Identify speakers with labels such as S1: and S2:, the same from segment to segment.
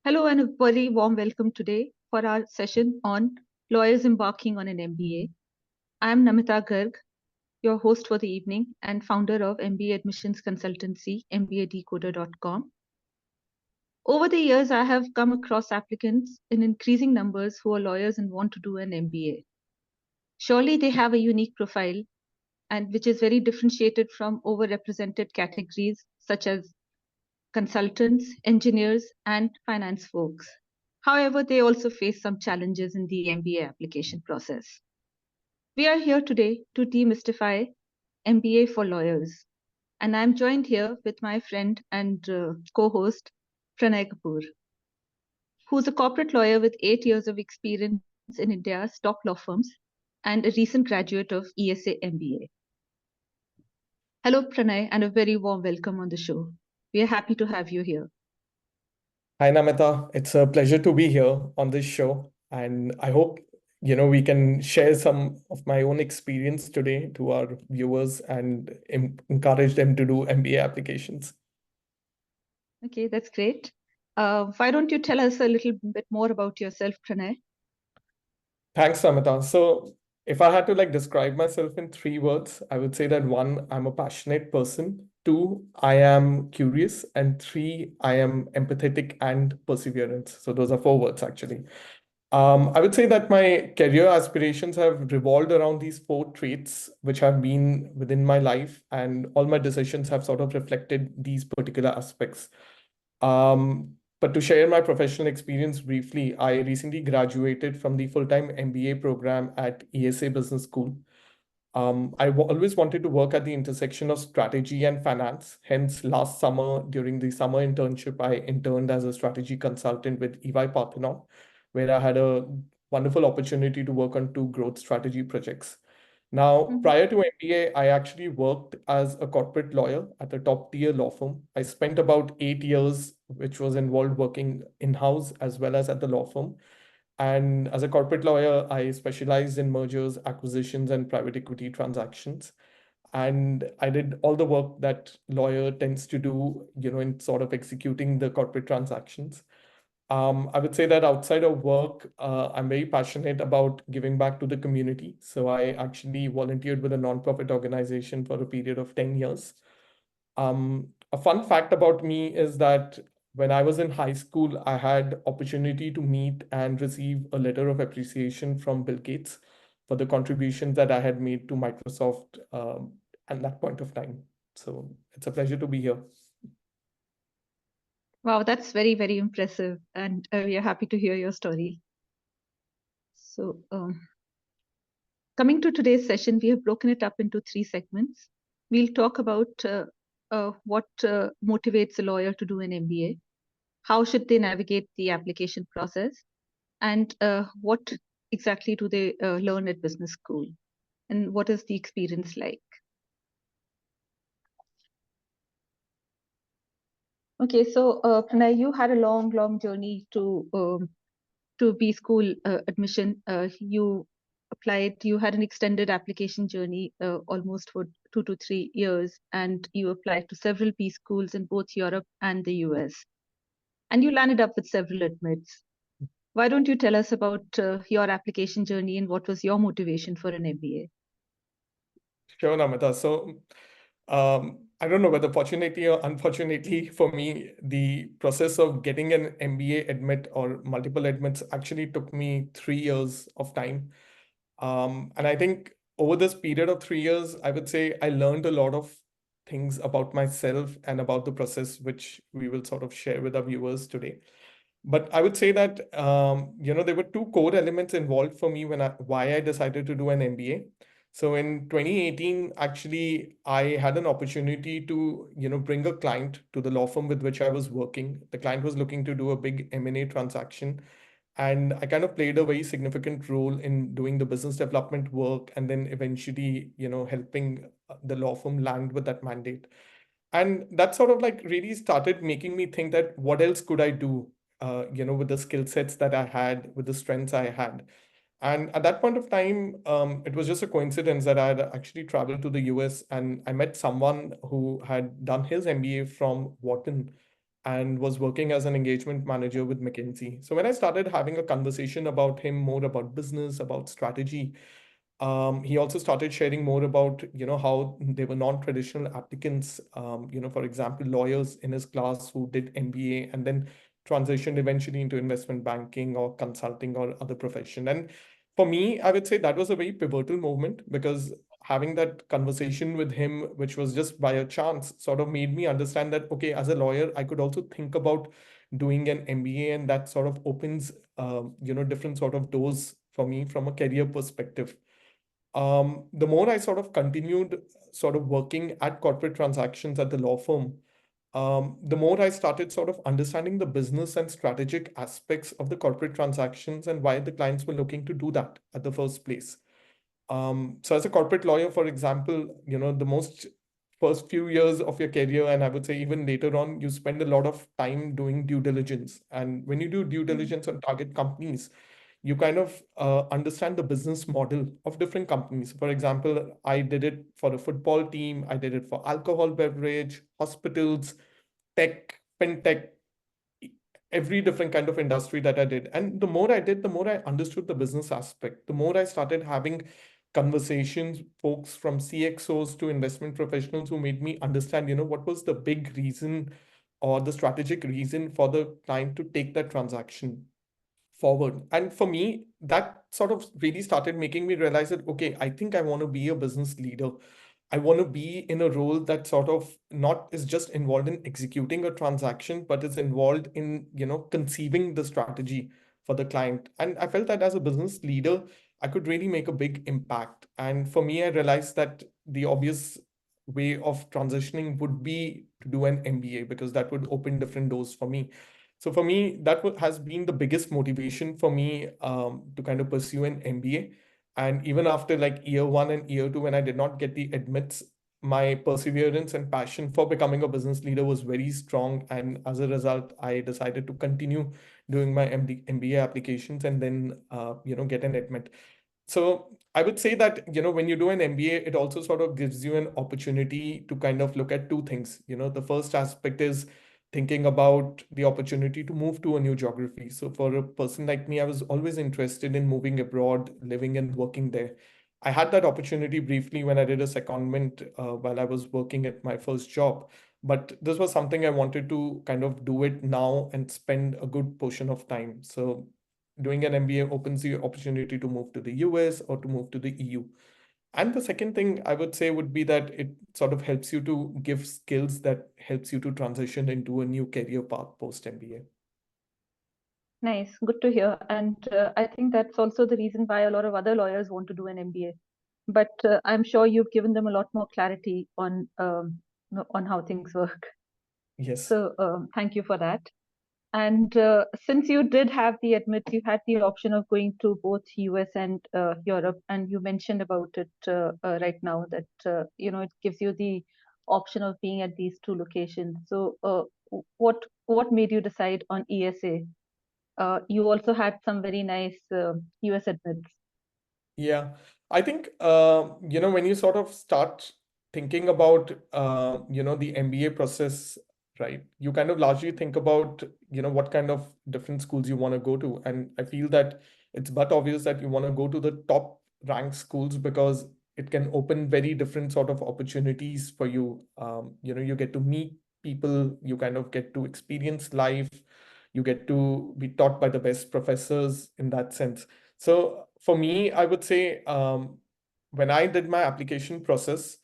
S1: Hello and a very warm welcome today for our session on lawyers embarking on an MBA. I am Namita Garg, your host for the evening and founder of MBA admissions consultancy, mbadecoder.com. Over the years, I have come across applicants in increasing numbers who are lawyers and want to do an MBA. Surely they have a unique profile and which is very differentiated from overrepresented categories such as consultants, engineers, and finance folks. However, they also face some challenges in the MBA application process. We are here today to demystify MBA for lawyers. And I'm joined here with my friend and co-host, Pranay Kapoor, who's a corporate lawyer with 8 years of experience in India's top law firms and a recent graduate of ESA MBA. Hello, Pranay, and a very warm welcome on the show. We are happy to have you here.
S2: Hi, Namita. It's a pleasure to be here on this show. And I hope, we can share some of my own experience today to our viewers and encourage them to do MBA applications.
S1: Okay, that's great. Why don't you tell us a little bit more about yourself, Pranay?
S2: Thanks, Namita. So if I had to describe myself in 3 words, I would say that one, I'm a passionate person. Two, I am curious. And three, I am empathetic and perseverance. So those are 4 words actually. I would say that my career aspirations have revolved around these 4 traits, which have been within my life, and all my decisions have sort of reflected these particular aspects. But to share my professional experience briefly, I recently graduated from the full-time MBA program at ESA Business School. Always wanted to work at the intersection of strategy and finance. Hence, last summer, during the summer internship, I interned as a strategy consultant with EY Parthenon, where I had a wonderful opportunity to work on 2 growth strategy projects. Now, prior to MBA, I actually worked as a corporate lawyer at a top tier law firm. I spent about 8 years, which was involved working in-house as well as at the law firm. And as a corporate lawyer, I specialized in mergers, acquisitions, and private equity transactions. And I did all the work that lawyer tends to do, in sort of executing the corporate transactions. I would say that outside of work, I'm very passionate about giving back to the community. So I actually volunteered with a nonprofit organization for a period of 10 years. A fun fact about me is that when I was in high school, I had opportunity to meet and receive a letter of appreciation from Bill Gates for the contributions that I had made to Microsoft at that point of time. So it's a pleasure to be here.
S1: Wow, that's very, very impressive. And we are happy to hear your story. So, coming to today's session, we have broken it up into 3 segments. We'll talk about what motivates a lawyer to do an MBA, how should they navigate the application process, and what exactly do they learn at business school, and what is the experience like. Okay, so Pranay, you had a long, long journey to B school admission. You applied, you had an extended application journey almost for 2 to 3 years, and you applied to several B schools in both Europe and the US. And you landed up with several admits. Why don't you tell us about your application journey and what was your motivation for an MBA?
S2: Sure, Namita. So I don't know whether fortunately or unfortunately for me, the process of getting an MBA admit or multiple admits actually took me 3 years of time. And I think over this period of 3 years, I would say I learned a lot of things about myself and about the process, which we will sort of share with our viewers today. But I would say that there were 2 core elements involved for me why I decided to do an MBA. So in 2018, actually, I had an opportunity to bring a client to the law firm with which I was working. The client was looking to do a big M&A transaction, and I kind of played a very significant role in doing the business development work and then eventually helping the law firm land with that mandate. And that sort of really started making me think that what else could I do with the skill sets that I had, with the strengths I had. And at that point of time, it was just a coincidence that I had actually traveled to the US and I met someone who had done his MBA from Wharton. and was working as an engagement manager with McKinsey. So when I started having a conversation about him, more about business, about strategy, he also started sharing more about, how they were non-traditional applicants, for example, lawyers in his class who did MBA and then transitioned eventually into investment banking or consulting or other profession. And for me, I would say that was a very pivotal moment because having that conversation with him, which was just by a chance, sort of made me understand that, okay, as a lawyer, I could also think about doing an MBA, and that sort of opens, different sort of doors for me from a career perspective. The more I sort of continued sort of working at corporate transactions at the law firm, the more I started sort of understanding the business and strategic aspects of the corporate transactions and why the clients were looking to do that at the first place. So as a corporate lawyer, for example, the most first few years of your career, and I would say even later on, you spend a lot of time doing due diligence. And when you do due diligence on target companies, you kind of understand the business model of different companies. For example, I did it for a football team, I did it for alcohol beverage, hospitals, tech, fintech, every different kind of industry that I did. And the more I did, the more I understood the business aspect. The more I started having conversations, folks from CXOs to investment professionals who made me understand, what was the big reason or the strategic reason for the client to take that transaction forward. And for me, that sort of really started making me realize that, okay, I think I want to be a business leader. I want to be in a role that sort of not is just involved in executing a transaction, but is involved in, conceiving the strategy for the client. And I felt that as a business leader, I could really make a big impact. And for me, I realized that the obvious way of transitioning would be to do an MBA because that would open different doors for me. So for me, that has been the biggest motivation for me to kind of pursue an MBA. And even after like year one and year two, when I did not get the admits, my perseverance and passion for becoming a business leader was very strong. And as a result, I decided to continue doing my MBA applications and then, get an admit. So I would say that, when you do an MBA, it also sort of gives you an opportunity to kind of look at two things. The first aspect is thinking about the opportunity to move to a new geography. So for a person like me, I was always interested in moving abroad, living and working there. I had that opportunity briefly when I did a secondment while I was working at my first job. But this was something I wanted to kind of do it now and spend a good portion of time. So doing an MBA opens the opportunity to move to the US or to move to the EU. And the second thing I would say would be that it sort of helps you to give skills that helps you to transition into a new career path post MBA.
S1: Nice, good to hear. And I think that's also the reason why a lot of other lawyers want to do an MBA. But I'm sure you've given them a lot more clarity on how things work.
S2: Yes.
S1: So thank you for that. And since you did have the admit, you had the option of going to both US and Europe, and you mentioned about it right now that it gives you the option of being at these two locations. So what made you decide on ESA? You also had some very nice US admits.
S2: Yeah, I think when you sort of start thinking about the MBA process, right? You kind of largely think about what kind of different schools you want to go to, and I feel that it's but obvious that you want to go to the top ranked schools because it can open very different sort of opportunities for you. You get to meet people, you kind of get to experience life, you get to be taught by the best professors in that sense. So for me, I would say when I did my application process,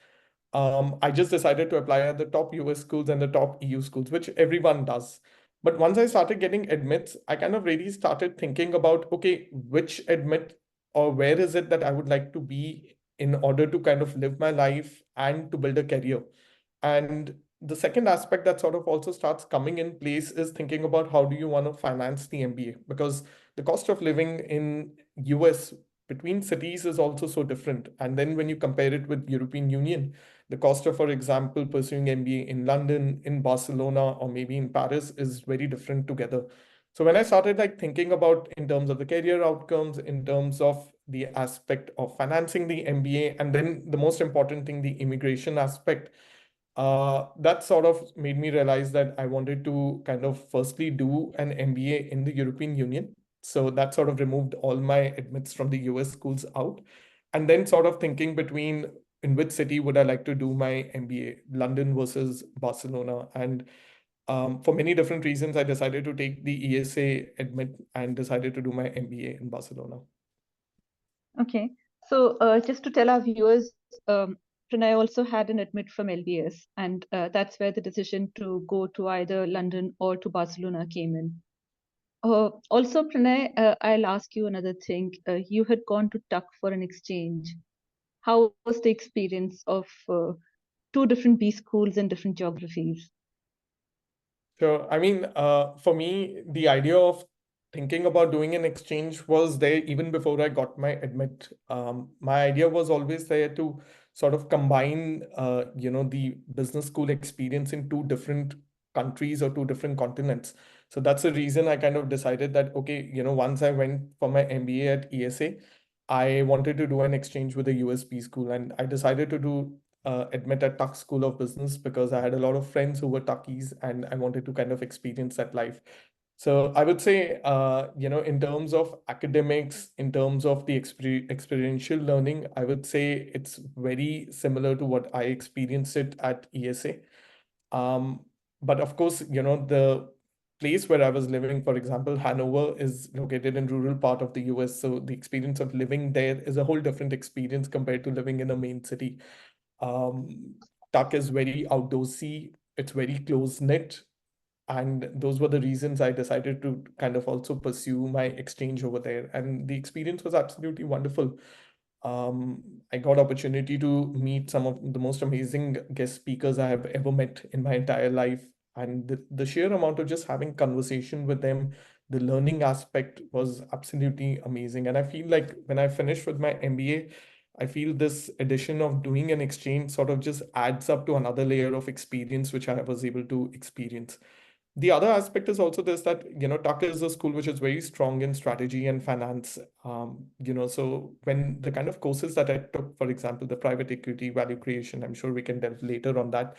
S2: I just decided to apply at the top US schools and the top EU schools, which everyone does. But once I started getting admits, I kind of really started thinking about, okay, which admit or where is it that I would like to be in order to kind of live my life and to build a career. And the second aspect that sort of also starts coming in place is thinking about how do you want to finance the MBA, because the cost of living in US between cities is also so different. And then when you compare it with European Union, the cost of, for example, pursuing MBA in London, in Barcelona, or maybe in Paris is very different together. So when I started like thinking about in terms of the career outcomes, in terms of the aspect of financing the MBA, and then the most important thing, the immigration aspect, That sort of made me realize that I wanted to kind of firstly do an MBA in the European Union. So that sort of removed all my admits from the US schools out. And then sort of thinking between in which city would I like to do my MBA, London versus Barcelona. And for many different reasons, I decided to take the ESA admit and decided to do my MBA in Barcelona.
S1: Okay. So just to tell our viewers, Pranay also had an admit from LBS, and that's where the decision to go to either London or to Barcelona came in. Also, Pranay, I'll ask you another thing. You had gone to Tuck for an exchange. How was the experience of two different B schools in different geographies?
S2: Sure. I mean, for me, the idea of thinking about doing an exchange was there even before I got my admit. My idea was always there to sort of combine, the business school experience in two different countries or two different continents. So that's the reason I kind of decided that, okay, once I went for my MBA at ESA, I wanted to do an exchange with a USB school, and I decided to do admit at Tuck School of Business because I had a lot of friends who were Tuckies and I wanted to kind of experience that life. So I would say, in terms of academics, in terms of the experiential learning, I would say it's very similar to what I experienced it at ESA. Um, but of course, the place where I was living, for example, Hanover is located in rural part of the US. So the experience of living there is a whole different experience compared to living in a main city. Um, Tuck is very outdoorsy, it's very close knit. And those were the reasons I decided to kind of also pursue my exchange over there. And the experience was absolutely wonderful. I got opportunity to meet some of the most amazing guest speakers I have ever met in my entire life. And the sheer amount of just having conversation with them, the learning aspect was absolutely amazing. And I feel like when I finished with my MBA, I feel this addition of doing an exchange sort of just adds up to another layer of experience which I was able to experience. The other aspect is also this that, Tuck is a school which is very strong in strategy and finance. So when the kind of courses that I took, for example, the private equity value creation, I'm sure we can delve later on that.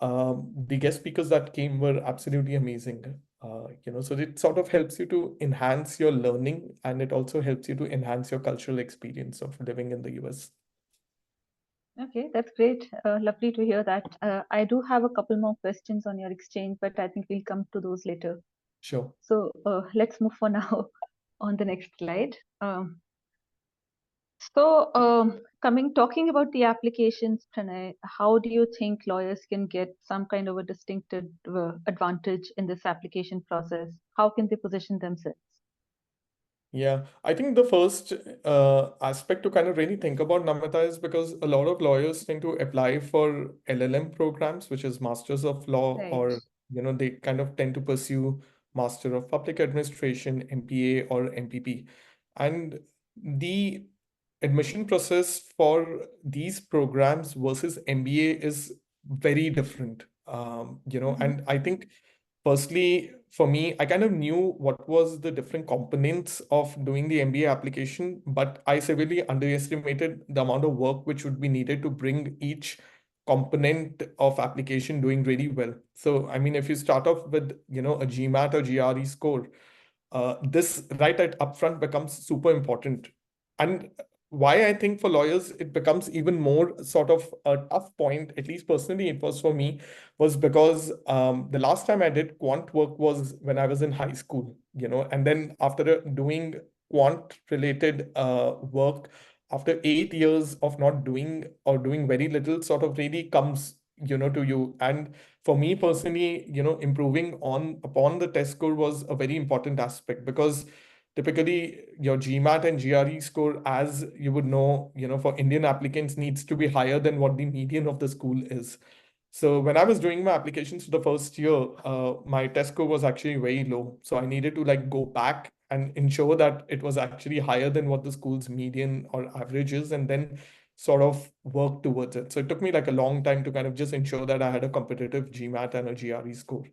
S2: The guest speakers that came were absolutely amazing. So it sort of helps you to enhance your learning and it also helps you to enhance your cultural experience of living in the US.
S1: Okay, that's great. Lovely to hear that. I do have a couple more questions on your exchange, but I think we'll come to those later.
S2: Sure.
S1: So let's move for now on the next slide. Talking about the applications, Pranay, how do you think lawyers can get some kind of a distinctive advantage in this application process? How can they position themselves?
S2: Yeah, I think the first aspect to kind of really think about, Namita, is because a lot of lawyers tend to apply for LLM programs, which is Masters of Law,
S1: Right.
S2: or they kind of tend to pursue Master of Public Administration, MPA, or MPP. And the admission process for these programs versus MBA is very different.
S1: Mm-hmm.
S2: And I think firstly, for me, I kind of knew what was the different components of doing the MBA application, but I severely underestimated the amount of work which would be needed to bring each component of application doing really well. So, I mean, if you start off with, a GMAT or GRE score, this right at upfront becomes super important. And why I think for lawyers it becomes even more sort of a tough point, at least personally it was for me, was because the last time I did quant work was when I was in high school, and then after doing quant related work, after 8 years of not doing or doing very little, sort of really comes, to you. And for me personally, improving on upon the test score was a very important aspect because typically your GMAT and GRE score, as you would know, for Indian applicants needs to be higher than what the median of the school is. So when I was doing my applications for the first year, my test score was actually very low. So I needed to like go back and ensure that it was actually higher than what the school's median or average is, and then sort of work towards it. So it took me like a long time to kind of just ensure that I had a competitive GMAT and a GRE score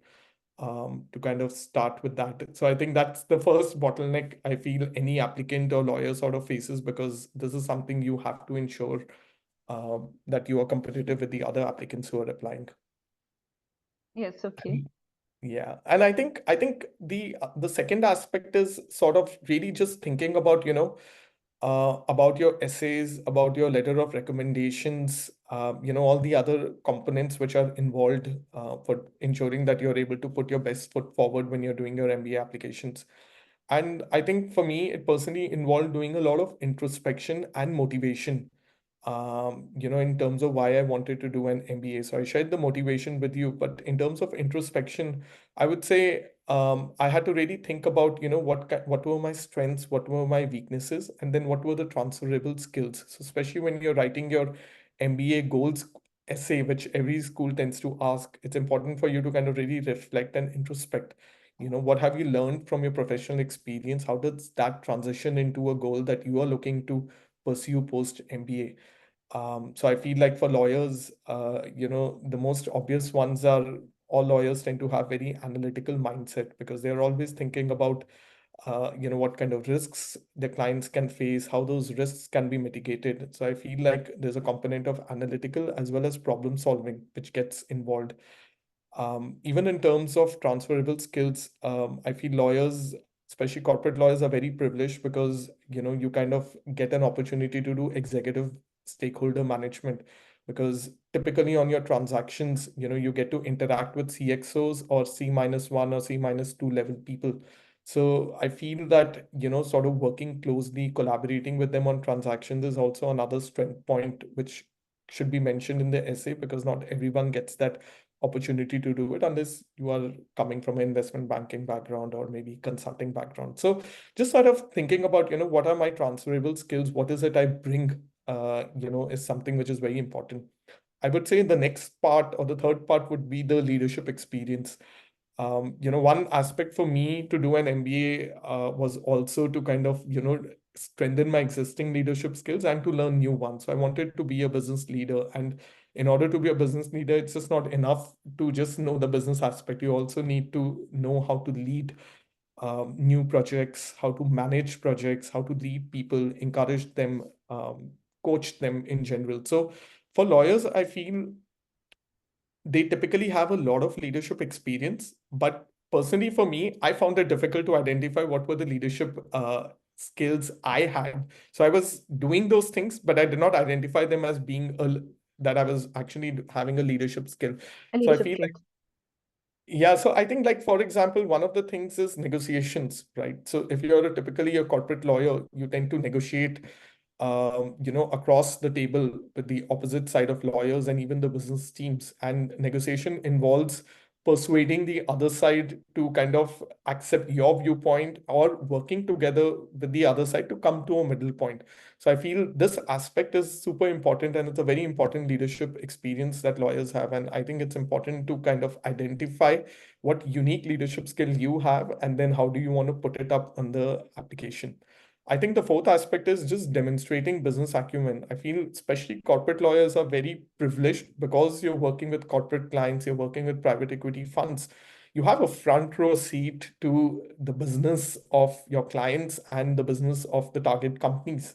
S2: to kind of start with that. So I think that's the first bottleneck I feel any applicant or lawyer sort of faces because this is something you have to ensure that you are competitive with the other applicants who are applying.
S1: Yes, okay.
S2: And yeah, and I think the second aspect is sort of really just thinking about, about your essays, about your letter of recommendations, all the other components which are involved for ensuring that you're able to put your best foot forward when you're doing your MBA applications. And I think for me, it personally involved doing a lot of introspection and motivation, in terms of why I wanted to do an MBA. So I shared the motivation with you, but in terms of introspection, I would say I had to really think about, what were my strengths, what were my weaknesses, and then what were the transferable skills. So especially when you're writing your MBA goals essay, which every school tends to ask, it's important for you to kind of really reflect and introspect. What have you learned from your professional experience? How does that transition into a goal that you are looking to pursue post MBA? So I feel like for lawyers, the most obvious ones are all lawyers tend to have very analytical mindset because they're always thinking about, what kind of risks the clients can face, how those risks can be mitigated. So I feel like there's a component of analytical as well as problem solving which gets involved. Even in terms of transferable skills, I feel lawyers, especially corporate lawyers, are very privileged because you kind of get an opportunity to do executive stakeholder management because typically on your transactions, you get to interact with CXOs or C-1 or C-2 level people. So I feel that, sort of working closely, collaborating with them on transactions is also another strength point, which should be mentioned in the essay because not everyone gets that opportunity to do it unless you are coming from an investment banking background or maybe consulting background. So just sort of thinking about, what are my transferable skills? What is it I bring, is something which is very important. I would say the next part or the third part would be the leadership experience. One aspect for me to do an MBA was also to kind of, strengthen my existing leadership skills and to learn new ones. So I wanted to be a business leader. And in order to be a business leader, it's just not enough to just know the business aspect. You also need to know how to lead new projects, how to manage projects, how to lead people, encourage them, coach them in general. So for lawyers, I feel they typically have a lot of leadership experience, but personally for me, I found it difficult to identify what were the leadership skills I had. So I was doing those things, but I did not identify them as being that I was actually having a leadership skill.
S1: A
S2: So I
S1: leadership
S2: feel like,
S1: trait.
S2: yeah, so I think like for example, one of the things is negotiations, right? So if you're typically a corporate lawyer, you tend to negotiate across the table with the opposite side of lawyers and even the business teams. And negotiation involves persuading the other side to kind of accept your viewpoint or working together with the other side to come to a middle point. So I feel this aspect is super important and it's a very important leadership experience that lawyers have. And I think it's important to kind of identify what unique leadership skill you have and then how do you want to put it up on the application. I think the fourth aspect is just demonstrating business acumen. I feel especially corporate lawyers are very privileged because you're working with corporate clients, you're working with private equity funds. You have a front row seat to the business of your clients and the business of the target companies.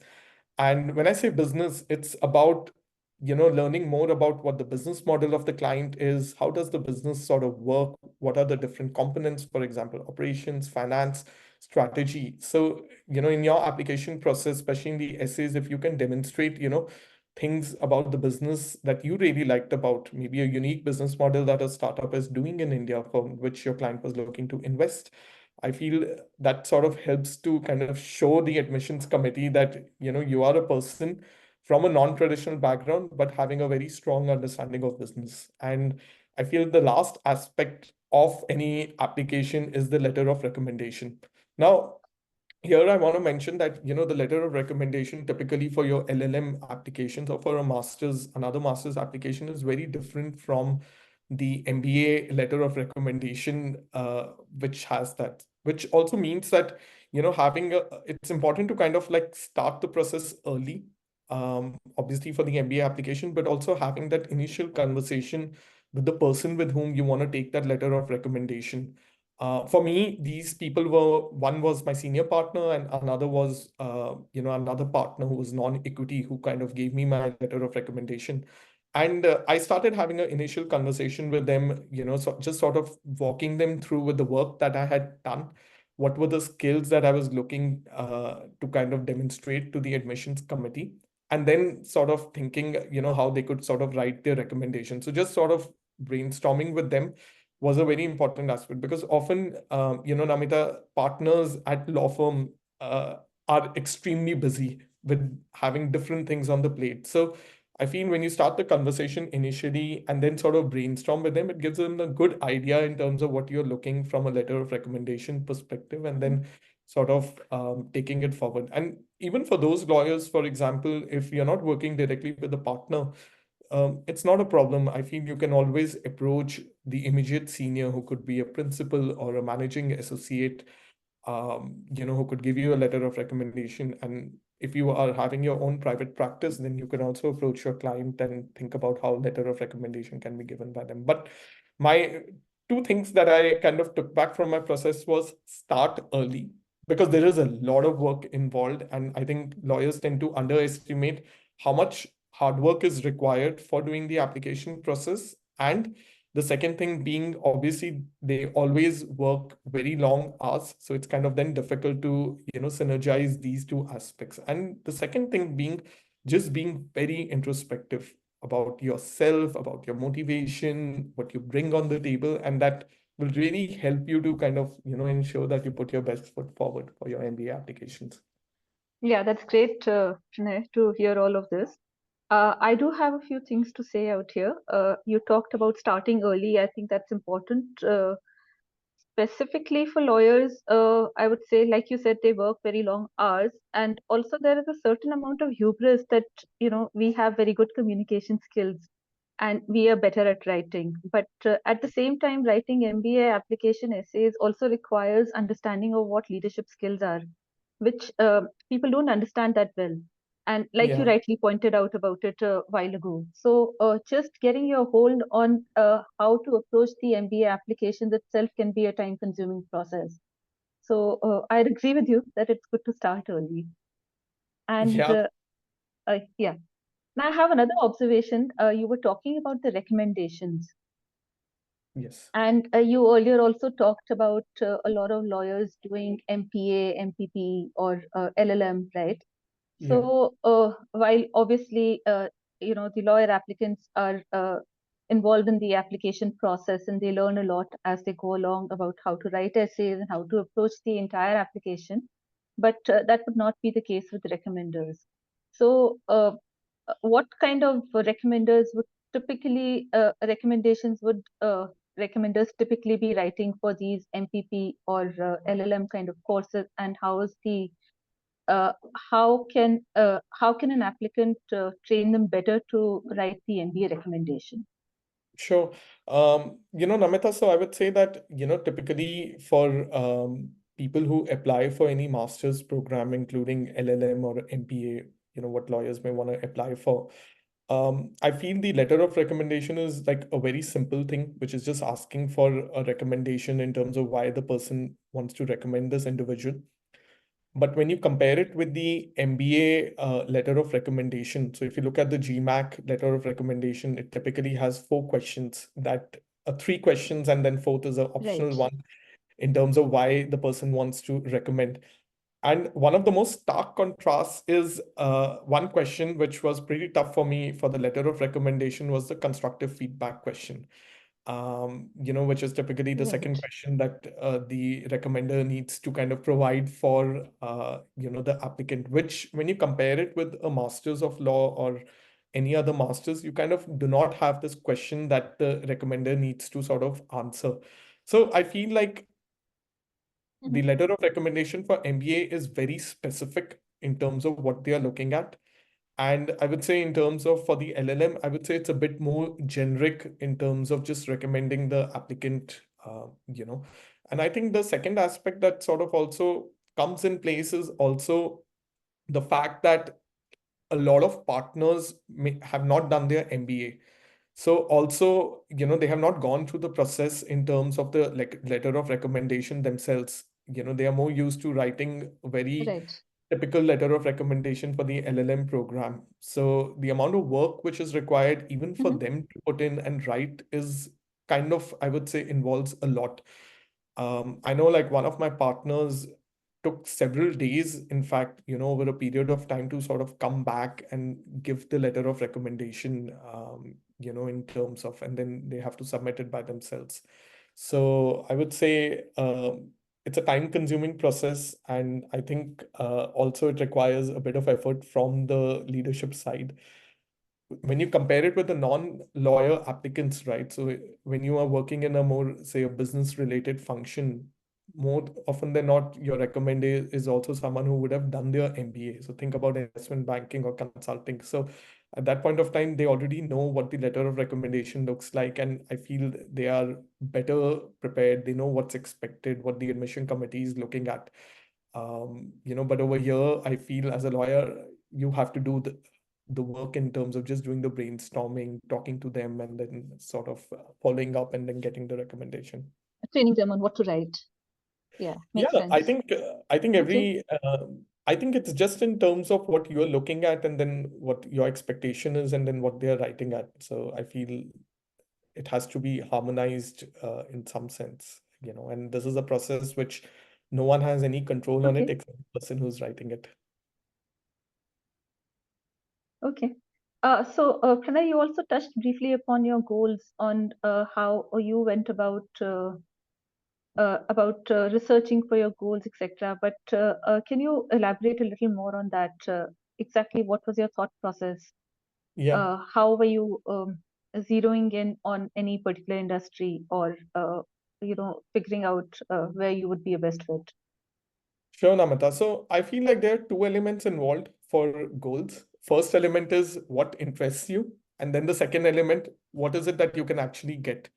S2: And when I say business, it's about, learning more about what the business model of the client is. How does the business sort of work? What are the different components, for example, operations, finance, strategy? So, in your application process, especially in the essays, if you can demonstrate, things about the business that you really liked about, maybe a unique business model that a startup is doing in India for which your client was looking to invest. I feel that sort of helps to kind of show the admissions committee that, you are a person from a non-traditional background, but having a very strong understanding of business. And I feel the last aspect of any application is the letter of recommendation. Now, here I want to mention that, the letter of recommendation typically for your LLM applications or for a master's, another master's application is very different from the MBA letter of recommendation, which has that, which also means that, it's important to kind of like start the process early, obviously for the MBA application, but also having that initial conversation with the person with whom you want to take that letter of recommendation. For me, these people were, one was my senior partner and another was, another partner who was non-equity who kind of gave me my letter of recommendation. And I started having an initial conversation with them, so just sort of walking them through with the work that I had done. What were the skills that I was looking to kind of demonstrate to the admissions committee? And then sort of thinking, how they could sort of write their recommendation. So just sort of brainstorming with them was a very important aspect because often, Namita, partners at law firm are extremely busy with having different things on the plate. So I feel when you start the conversation initially and then sort of brainstorm with them, it gives them a good idea in terms of what you're looking from a letter of recommendation perspective, and then sort of taking it forward. And even for those lawyers, for example, if you're not working directly with the partner, it's not a problem. I feel you can always approach the immediate senior who could be a principal or a managing associate, who could give you a letter of recommendation. And if you are having your own private practice, then you can also approach your client and think about how letter of recommendation can be given by them. But my two things that I kind of took back from my process was start early because there is a lot of work involved. And I think lawyers tend to underestimate how much hard work is required for doing the application process. And the second thing being, obviously, they always work very long hours. So it's kind of then difficult to, synergize these two aspects. And the second thing being just being very introspective about yourself, about your motivation, what you bring on the table. And that will really help you to kind of, ensure that you put your best foot forward for your MBA applications.
S1: Yeah, that's great, Pranay, to hear all of this. I do have a few things to say out here. You talked about starting early. I think that's important. Specifically for lawyers, I would say, like you said, they work very long hours, and also there is a certain amount of hubris that we have very good communication skills, and we are better at writing. But at the same time, writing MBA application essays also requires understanding of what leadership skills are, which people don't understand that well. And like you
S2: Yeah.
S1: rightly pointed out about it a while ago. So just getting your hold on how to approach the MBA applications itself can be a time consuming process. So I agree with you that it's good to start early. And
S2: Yeah.
S1: yeah. Now I have another observation. You were talking about the recommendations.
S2: Yes.
S1: And you earlier also talked about a lot of lawyers doing MPA, MPP, or LLM, right?
S2: Yeah.
S1: So while obviously, the lawyer applicants are involved in the application process and they learn a lot as they go along about how to write essays and how to approach the entire application, but that would not be the case with recommenders. So what kind of recommenders would typically recommendations would recommenders typically be writing for these MPP or LLM kind of courses, and how is the uh, how can an applicant train them better to write the MBA recommendation?
S2: Sure. Namita, so I would say that, typically for people who apply for any master's program, including LLM or MPA, what lawyers may want to apply for, I feel the letter of recommendation is like a very simple thing, which is just asking for a recommendation in terms of why the person wants to recommend this individual. But when you compare it with the MBA letter of recommendation, so if you look at the GMAC letter of recommendation, it typically has four questions that three questions, and then fourth is an
S1: Right.
S2: optional one in terms of why the person wants to recommend. And one of the most stark contrasts is one question which was pretty tough for me for the letter of recommendation was the constructive feedback question, which is typically the second
S1: Right.
S2: question that the recommender needs to kind of provide for, the applicant, which when you compare it with a master's of law or any other masters, you kind of do not have this question that the recommender needs to sort of answer. So I feel like the
S1: Mhm.
S2: letter of recommendation for MBA is very specific in terms of what they are looking at. And I would say in terms of for the LLM, I would say it's a bit more generic in terms of just recommending the applicant, And I think the second aspect that sort of also comes in place is also the fact that a lot of partners have not done their MBA. So also, they have not gone through the process in terms of the letter of recommendation themselves. They are more used to writing very
S1: Right.
S2: typical letter of recommendation for the LLM program. So the amount of work which is required even for
S1: Mm-hmm.
S2: them to put in and write is kind of, I would say, involves a lot. I know like one of my partners took several days, in fact, over a period of time to sort of come back and give the letter of recommendation, in terms of, and then they have to submit it by themselves. So I would say it's a time-consuming process, and I think also it requires a bit of effort from the leadership side when you compare it with the non-lawyer applicants, right? So when you are working in a more, say, a business-related function, more often than not, your recommendee is also someone who would have done their MBA. So think about investment banking or consulting. So at that point of time, they already know what the letter of recommendation looks like, and I feel they are better prepared. They know what's expected, what the admission committee is looking at. But over here, I feel as a lawyer, you have to do the work in terms of just doing the brainstorming, talking to them, and then sort of following up and then getting the recommendation.
S1: Training them on what to write. Yeah,
S2: Yeah,
S1: makes sense.
S2: I think
S1: Okay.
S2: I think it's just in terms of what you're looking at and then what your expectation is and then what they're writing at. So I feel it has to be harmonized in some sense, and this is a process which no one has any control on it
S1: Okay.
S2: except the person who's writing it.
S1: Okay. So, Pranay, you also touched briefly upon your goals on how you went about researching for your goals, etc. But can you elaborate a little more on that? Exactly what was your thought process?
S2: Yeah.
S1: How were you zeroing in on any particular industry, or figuring out where you would be a best fit?
S2: Sure, Namita. So I feel like there are two elements involved for goals. First element is what interests you, and then the second element, what is it that you can actually get?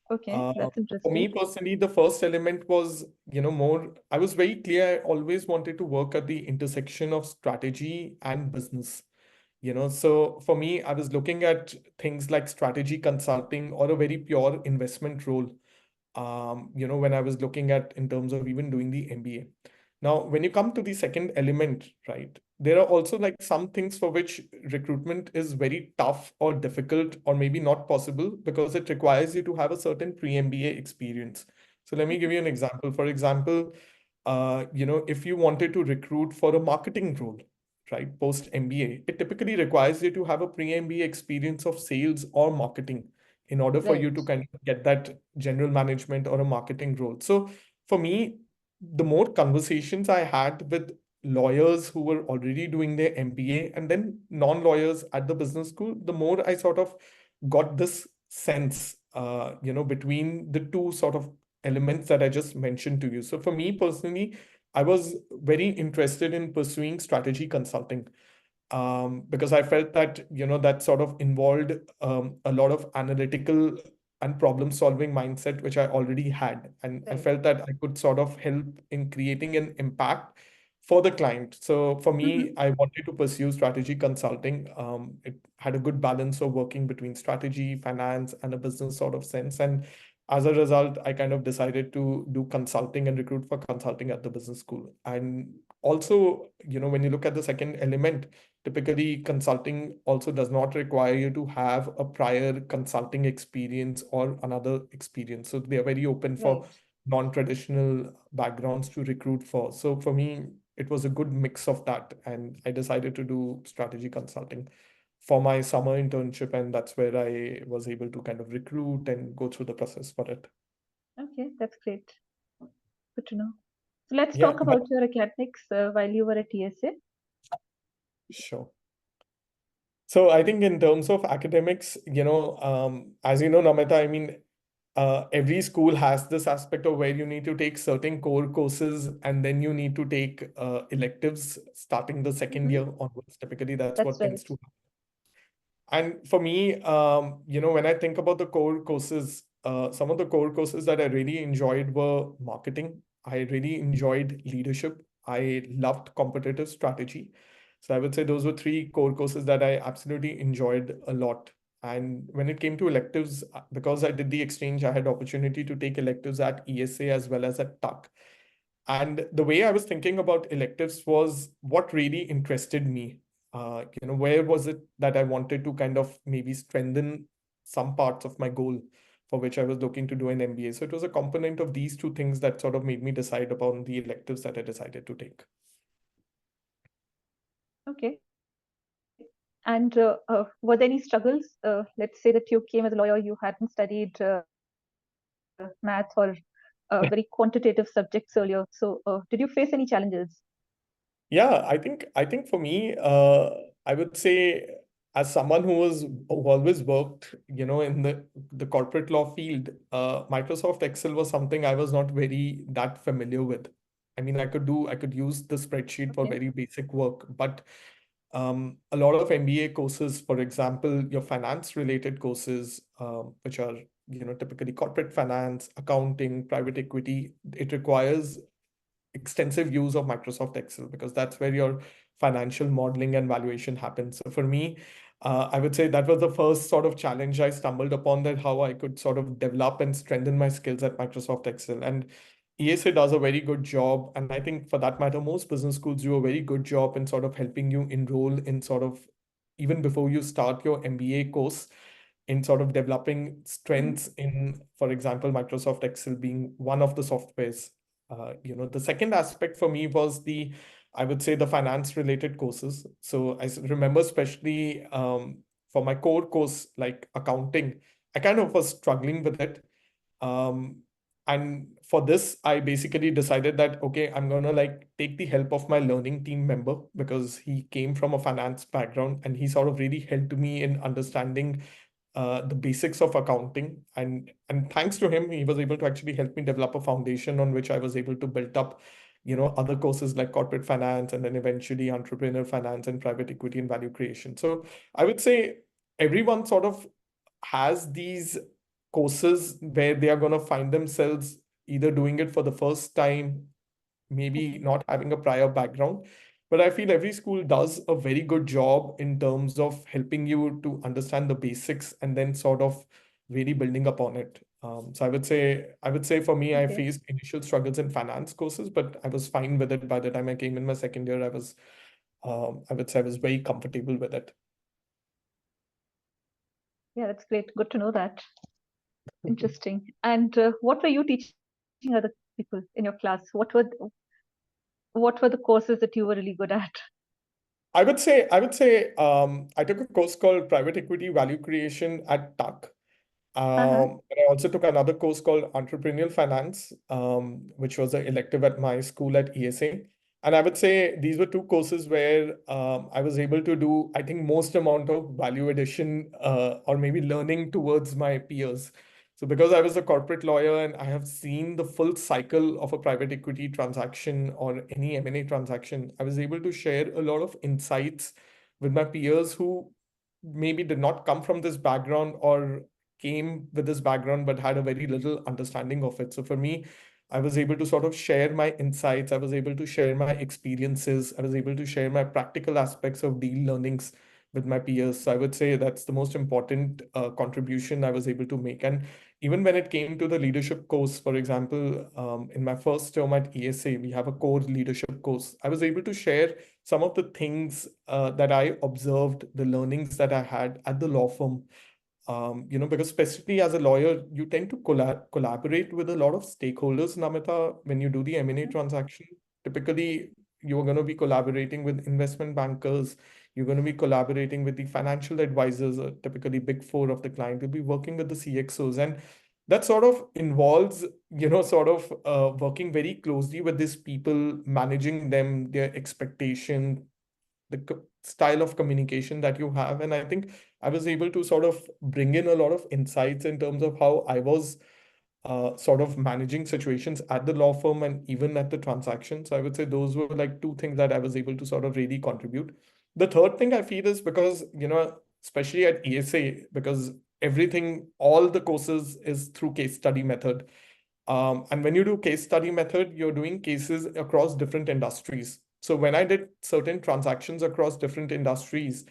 S1: Okay,
S2: Uh,
S1: that's
S2: for me
S1: interesting.
S2: personally, the first element was, more, I was very clear, I always wanted to work at the intersection of strategy and business. So for me, I was looking at things like strategy consulting or a very pure investment role, when I was looking at in terms of even doing the MBA. Now, when you come to the second element, right, there are also like some things for which recruitment is very tough or difficult or maybe not possible because it requires you to have a certain pre-MBA experience. So let me give you an example. For example, if you wanted to recruit for a marketing role, right, post MBA, it typically requires you to have a pre-MBA experience of sales or marketing in order for you
S1: Right.
S2: to kind of get that general management or a marketing role. So for me, the more conversations I had with lawyers who were already doing their MBA and then non-lawyers at the business school, the more I sort of got this sense, between the two sort of elements that I just mentioned to you. So for me personally, I was very interested in pursuing strategy consulting, because I felt that, that sort of involved a lot of analytical and problem solving mindset, which I already had. And I
S1: Right.
S2: felt that I could sort of help in creating an impact for the client. So for
S1: Mm-hmm.
S2: me, I wanted to pursue strategy consulting. It had a good balance of working between strategy, finance, and a business sort of sense. And as a result, I kind of decided to do consulting and recruit for consulting at the business school. And also, when you look at the second element, typically, consulting also does not require you to have a prior consulting experience or another experience. So they are very open for
S1: Right.
S2: non-traditional backgrounds to recruit for. So for me, it was a good mix of that. And I decided to do strategy consulting for my summer internship. And that's where I was able to kind of recruit and go through the process for it.
S1: Okay, that's great. Good to know. So let's
S2: Yeah,
S1: talk
S2: but
S1: about your academics while you were at TSA.
S2: sure. So I think in terms of academics, as you know, Namita, I mean, every school has this aspect of where you need to take certain core courses and then you need to take electives starting the second
S1: Mm-hmm.
S2: year onwards. Typically, that's
S1: That's
S2: what tends
S1: right.
S2: to happen. And for me, when I think about the core courses, some of the core courses that I really enjoyed were marketing. I really enjoyed leadership. I loved competitive strategy. So I would say those were three core courses that I absolutely enjoyed a lot. And when it came to electives, because I did the exchange, I had opportunity to take electives at ESA as well as at TUC. And the way I was thinking about electives was what really interested me. Where was it that I wanted to kind of maybe strengthen some parts of my goal for which I was looking to do an MBA. So it was a component of these two things that sort of made me decide upon the electives that I decided to take.
S1: Okay. And were there any struggles? Let's say that you came as a lawyer, you hadn't studied math or very quantitative subjects earlier. So did you face any challenges?
S2: Yeah, I think for me, I would say as someone who always worked, in the corporate law field, Microsoft Excel was something I was not very that familiar with. I mean, I could use the spreadsheet for
S1: Okay.
S2: very basic work, but a lot of MBA courses, for example, your finance related courses, which are typically corporate finance, accounting, private equity, it requires extensive use of Microsoft Excel because that's where your financial modeling and valuation happens. So for me, I would say that was the first sort of challenge I stumbled upon, that how I could sort of develop and strengthen my skills at Microsoft Excel. And ESA does a very good job. And I think for that matter, most business schools do a very good job in sort of helping you enroll in sort of even before you start your MBA course in sort of developing
S1: Mhm.
S2: strengths in, for example, Microsoft Excel being one of the softwares. The second aspect for me was I would say the finance related courses. So remember, especially for my core course, like accounting, I kind of was struggling with it. Um, and for this, I basically decided that, okay, I'm gonna like take the help of my learning team member because he came from a finance background and he sort of really helped me in understanding the basics of accounting. And thanks to him, he was able to actually help me develop a foundation on which I was able to build up, other courses like corporate finance and then eventually entrepreneur finance and private equity and value creation. So I would say everyone sort of has these courses where they are going to find themselves either doing it for the first time, maybe not having a prior background. But I feel every school does a very good job in terms of helping you to understand the basics and then sort of really building upon it. So I would say for me, I
S1: Okay.
S2: faced initial struggles in finance courses, but I was fine with it. By the time I came in my second year, I would say I was very comfortable with it.
S1: Yeah, that's great. Good to know that. Interesting. And what were you teaching other people in your class? What were the courses that you were really good at?
S2: I would say I took a course called Private Equity Value Creation at TUC.
S1: Uh-huh.
S2: And I also took another course called Entrepreneurial Finance, which was an elective at my school at ESA. And I would say these were two courses where I was able to do, I think, most amount of value addition or maybe learning towards my peers. So because I was a corporate lawyer and I have seen the full cycle of a private equity transaction or any M&A transaction, I was able to share a lot of insights with my peers who maybe did not come from this background or came with this background but had a very little understanding of it. So for me, I was able to sort of share my insights, I was able to share my experiences, I was able to share my practical aspects of deal learnings with my peers. So I would say that's the most important contribution I was able to make. And even when it came to the leadership course, for example, in my first term at ESA, we have a core leadership course. I was able to share some of the things that I observed, the learnings that I had at the law firm. Because specifically as a lawyer, you tend to collaborate with a lot of stakeholders, Namita, when you do the M&A transaction. Typically, you're going to be collaborating with investment bankers, you're going to be collaborating with the financial advisors, typically big four of the client. You'll be working with the CXOs, and that sort of involves, sort of working very closely with these people, managing them, their expectation, the style of communication that you have. And I think I was able to sort of bring in a lot of insights in terms of how I was sort of managing situations at the law firm and even at the transaction. So I would say those were like two things that I was able to sort of really contribute. The third thing I feel is because, especially at ESA, because everything, all the courses is through case study method. And when you do case study method, you're doing cases across different industries. So when I did certain transactions across different industries,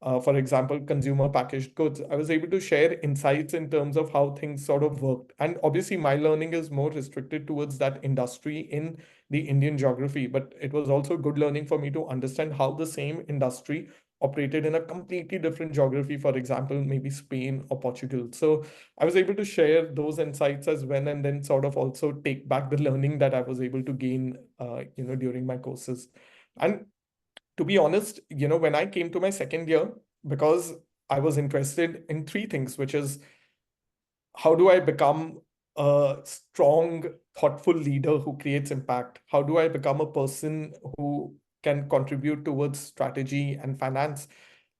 S2: for example, consumer packaged goods, I was able to share insights in terms of how things sort of worked. And obviously, my learning is more restricted towards that industry in the Indian geography, but it was also good learning for me to understand how the same industry operated in a completely different geography, for example, maybe Spain or Portugal. So I was able to share those insights as well, and then sort of also take back the learning that I was able to gain, during my courses. And to be honest, when I came to my second year, because I was interested in three things, which is how do I become a strong, thoughtful leader who creates impact? How do I become a person who can contribute towards strategy and finance?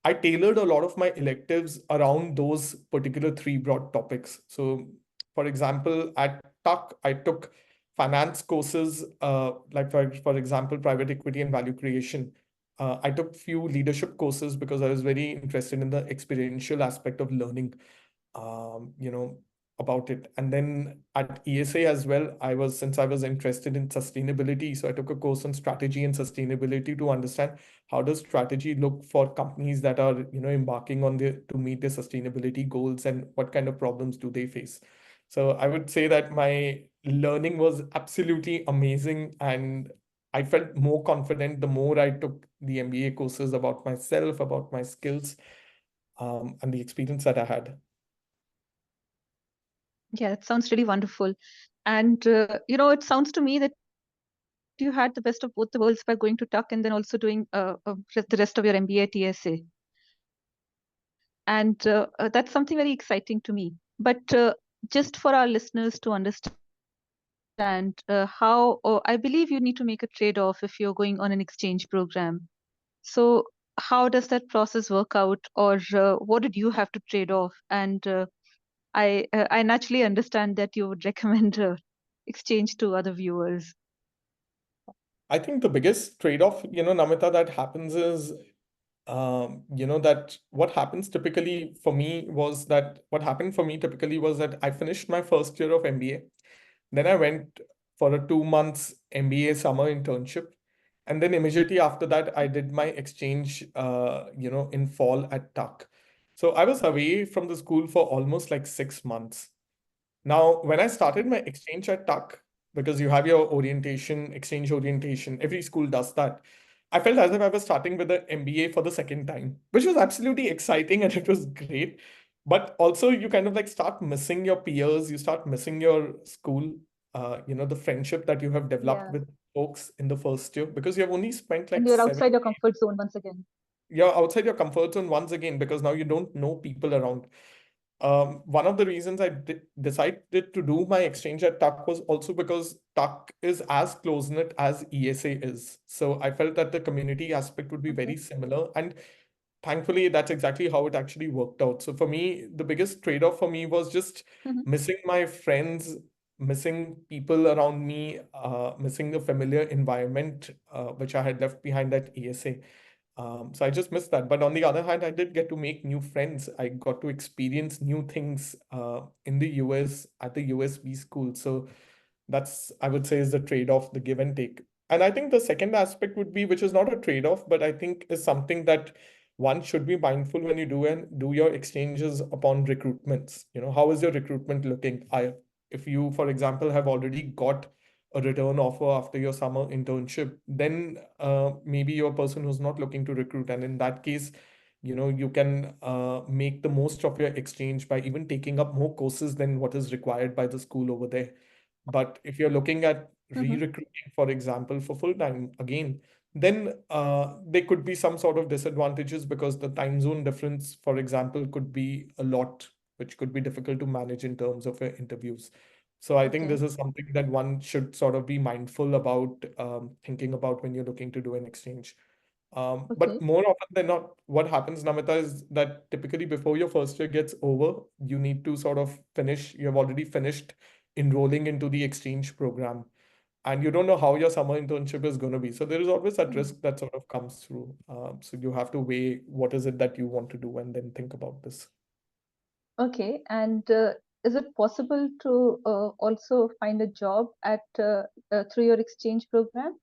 S2: I tailored a lot of my electives around those particular three broad topics. So, for example, at Tuck, I took finance courses, like for example, private equity and value creation. I took few leadership courses because I was very interested in the experiential aspect of learning, um, you know, about it. And then at ESA as well, since I was interested in sustainability, so I took a course on strategy and sustainability to understand how does strategy look for companies that are, embarking on to meet their sustainability goals, and what kind of problems do they face. So I would say that my learning was absolutely amazing, and I felt more confident the more I took the MBA courses about myself, about my skills, and the experience that I had.
S1: Yeah, that sounds really wonderful. And it sounds to me that you had the best of both the worlds by going to Tuck and then also doing the rest of your MBA at TSA. And that's something very exciting to me. But just for our listeners to understand how, I believe you need to make a trade-off if you're going on an exchange program. So how does that process work out, or what did you have to trade off? And I naturally understand that you would recommend exchange to other viewers.
S2: I think the biggest trade-off, Namita, that happens is, that what happened for me typically was that I finished my first year of MBA. Then I went for a 2 months MBA summer internship. And then immediately after that, I did my exchange, in fall at Tuck. So I was away from the school for almost like 6 months. Now, when I started my exchange at Tuck, because you have your orientation, exchange orientation, every school does that. I felt as if I was starting with the MBA for the second time, which was absolutely exciting and it was great. But also, you kind of like start missing your peers, you start missing your school, the friendship that you have developed
S1: Yeah.
S2: with folks in the first year, because you have only spent
S1: And
S2: like
S1: you're
S2: seven,
S1: outside your comfort zone once again.
S2: you're outside your comfort zone once again, because now you don't know people around. One of the reasons I decided to do my exchange at Tuck was also because Tuck is as close knit as ESA is. So I felt that the community aspect would be
S1: Okay.
S2: very similar. And thankfully, that's exactly how it actually worked out. So for me, the biggest trade off for me was just
S1: Mhm.
S2: missing my friends, missing people around me, missing the familiar environment, which I had left behind at ESA. So I just missed that. But on the other hand, I did get to make new friends. I got to experience new things in the US at the USB school. So that's, I would say, is the trade-off, the give and take. And I think the second aspect would be, which is not a trade-off, but I think is something that one should be mindful when you do your exchanges upon recruitments. How is your recruitment looking? If you, for example, have already got a return offer after your summer internship, then maybe you're a person who's not looking to recruit. And in that case, you can make the most of your exchange by even taking up more courses than what is required by the school over there. But if you're looking at
S1: Mhm.
S2: re-recruiting, for example, for full time again, then there could be some sort of disadvantages, because the time zone difference, for example, could be a lot, which could be difficult to manage in terms of your interviews. So I think
S1: Okay.
S2: this is something that one should sort of be mindful about, thinking about when you're looking to do an exchange. But
S1: Okay.
S2: more often than not, what happens, Namita, is that typically before your first year gets over, you need to sort of you have already finished enrolling into the exchange program, and you don't know how your summer internship is going to be. So there is always that
S1: Hmm.
S2: risk that sort of comes through. So you have to weigh what is it that you want to do and then think about this.
S1: Okay. And is it possible to also find a job at through your exchange program?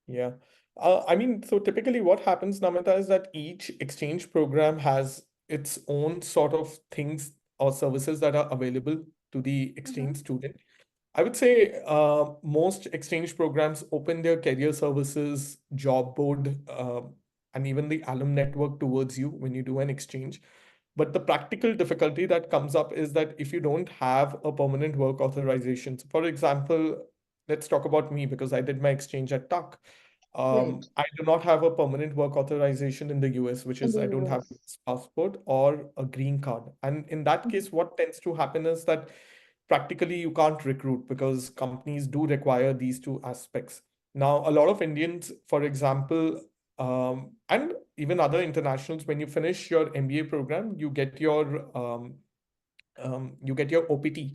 S2: Yeah. I mean, so typically what happens, Namita, is that each exchange program has its own sort of things or services that are available to the
S1: Mm-hmm.
S2: exchange student. I would say most exchange programs open their career services, job board, and even the alum network towards you when you do an exchange. But the practical difficulty that comes up is that if you don't have a permanent work authorization, so for example, let's talk about me because I did my exchange at Tuck.
S1: Right.
S2: I do not have a permanent work authorization in the US, which
S1: In
S2: is
S1: the
S2: I don't have a
S1: US.
S2: US passport or a green card. And in that
S1: Mm-hmm.
S2: case, what tends to happen is that practically you can't recruit because companies do require these two aspects. Now, a lot of Indians, for example, and even other internationals, when you finish your MBA program, you get your OPT.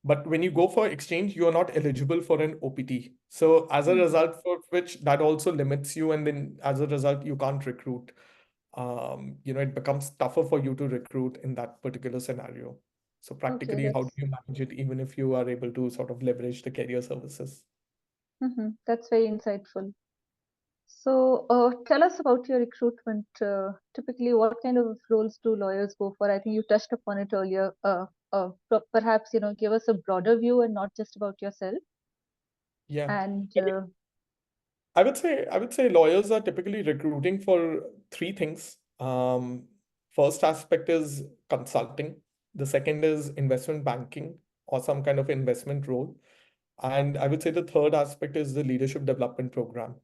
S2: But when you go for exchange, you are not eligible for an OPT. So as a
S1: Mm-hmm.
S2: result, for which that also limits you, and then as a result, you can't recruit. It becomes tougher for you to recruit in that particular scenario. So
S1: Okay,
S2: practically, how do you manage it, even if you are able to sort of leverage the career services?
S1: that's very insightful. So, tell us about your recruitment. Typically, what kind of roles do lawyers go for? I think you touched upon it earlier. Perhaps give us a broader view and not just about yourself.
S2: Yeah.
S1: And
S2: I would say lawyers are typically recruiting for three things. First aspect is consulting. The second is investment banking or some kind of investment role. And I would say the third aspect is the leadership development program.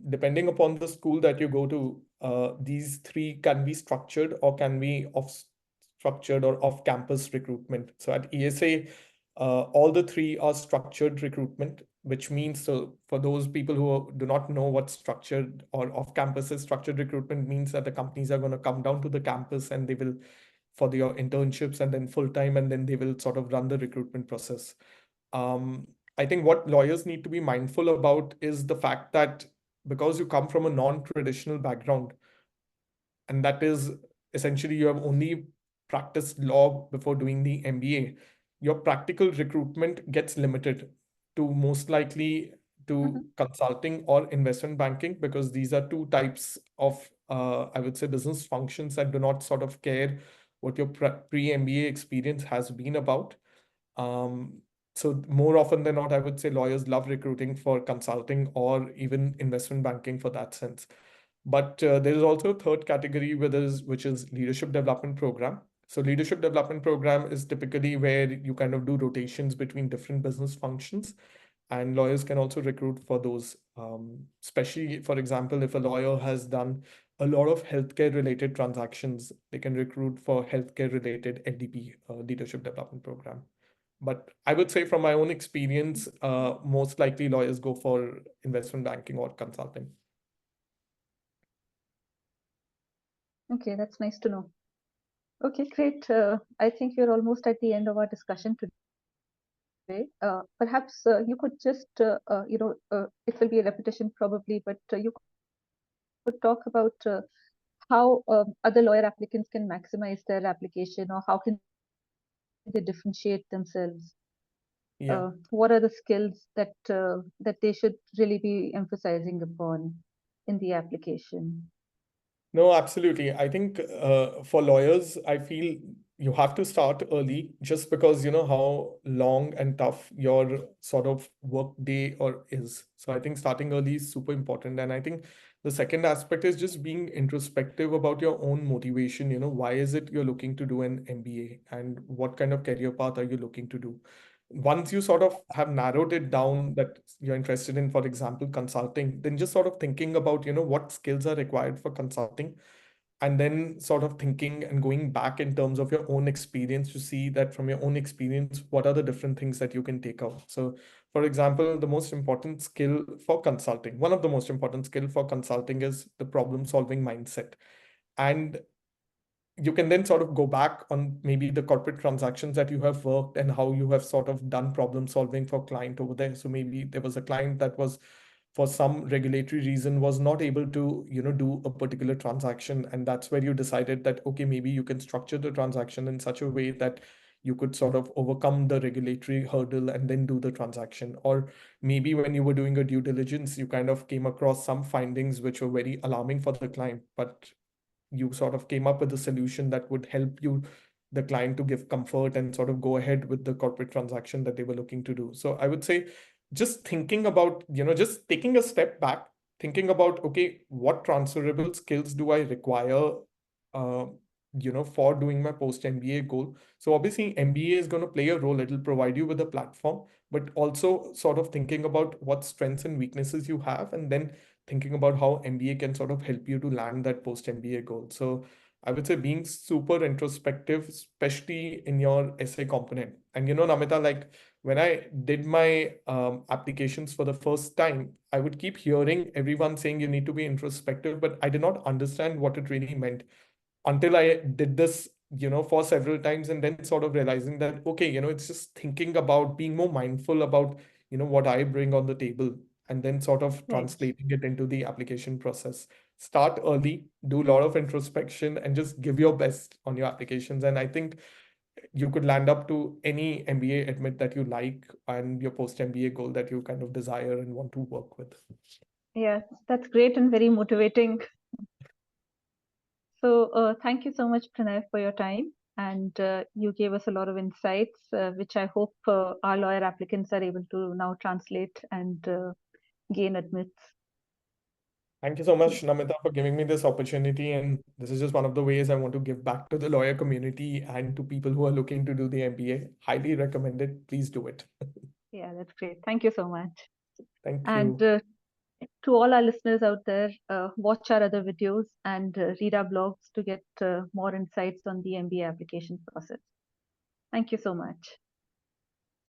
S2: Depending upon the school that you go to, these three can be structured or can be off structured or off campus recruitment. So at ESA, all the three are structured recruitment, which means, so for those people who do not know what structured or off campus is, structured recruitment means that the companies are going to come down to the campus and they will for your internships and then full time, and then they will sort of run the recruitment process. Um, I think what lawyers need to be mindful about is the fact that because you come from a non-traditional background, and that is essentially you have only practiced law before doing the MBA, your practical recruitment gets limited to most likely to
S1: mhm,
S2: consulting or investment banking because these are two types of, I would say, business functions that do not sort of care what your pre-MBA experience has been about. Um, so more often than not, I would say lawyers love recruiting for consulting or even investment banking for that sense. But there is also a third category which is leadership development program. So leadership development program is typically where you kind of do rotations between different business functions, and lawyers can also recruit for those. Especially, for example, if a lawyer has done a lot of healthcare related transactions, they can recruit for healthcare related LDP, leadership development program. But I would say from my own experience, most likely lawyers go for investment banking or consulting.
S1: okay, that's nice to know. Okay, great. I think we're almost at the end of our discussion today. Perhaps you could just, it will be a repetition probably, but you could talk about how other lawyer applicants can maximize their application, or how can they differentiate themselves.
S2: Yeah.
S1: What are the skills that they should really be emphasizing upon in the application?
S2: No, absolutely. I think for lawyers, I feel you have to start early just because you know how long and tough your sort of work day or is. So I think starting early is super important. And I think the second aspect is just being introspective about your own motivation. Why is it you're looking to do an MBA and what kind of career path are you looking to do? Once you sort of have narrowed it down that you're interested in, for example, consulting, then just sort of thinking about, what skills are required for consulting, and then sort of thinking and going back in terms of your own experience to see that from your own experience, what are the different things that you can take out. So, for example, the most important skill for consulting, one of the most important skill for consulting is the problem solving mindset. And you can then sort of go back on maybe the corporate transactions that you have worked and how you have sort of done problem solving for client over there. So maybe there was a client that was for some regulatory reason was not able to do a particular transaction, and that's where you decided that okay, maybe you can structure the transaction in such a way that you could sort of overcome the regulatory hurdle and then do the transaction. Or maybe when you were doing a due diligence, you kind of came across some findings which were very alarming for the client, but you sort of came up with a solution that would help you, the client, to give comfort and sort of go ahead with the corporate transaction that they were looking to do. So I would say just thinking about, just taking a step back, thinking about, okay, what transferable skills do I require, uh, for doing my post MBA goal. So obviously MBA is going to play a role. It'll provide you with a platform, but also sort of thinking about what strengths and weaknesses you have, and then thinking about how MBA can sort of help you to land that post MBA goal. So I would say being super introspective, especially in your essay component. And Namita, like when I did my applications for the first time, I would keep hearing everyone saying you need to be introspective, but I did not understand what it really meant until I did this, for several times, and then sort of realizing that, okay, it's just thinking about being more mindful about, what I bring on the table, and then sort of
S1: Right.
S2: translating it into the application process. Start early, do a lot of introspection, and just give your best on your applications. And I think you could land up to any MBA admit that you like and your post MBA goal that you kind of desire and want to work with.
S1: Yeah, that's great and very motivating. So thank you so much, Pranay, for your time. And you gave us a lot of insights, which I hope our lawyer applicants are able to now translate and gain admits.
S2: Thank you so much, Namita, for giving me this opportunity. And this is just one of the ways I want to give back to the lawyer community and to people who are looking to do the MBA. Highly recommend it. Please do it.
S1: Yeah, that's great. Thank you so much.
S2: Thank
S1: And
S2: you.
S1: to all our listeners out there, watch our other videos and read our blogs to get more insights on the MBA application process. Thank you so much.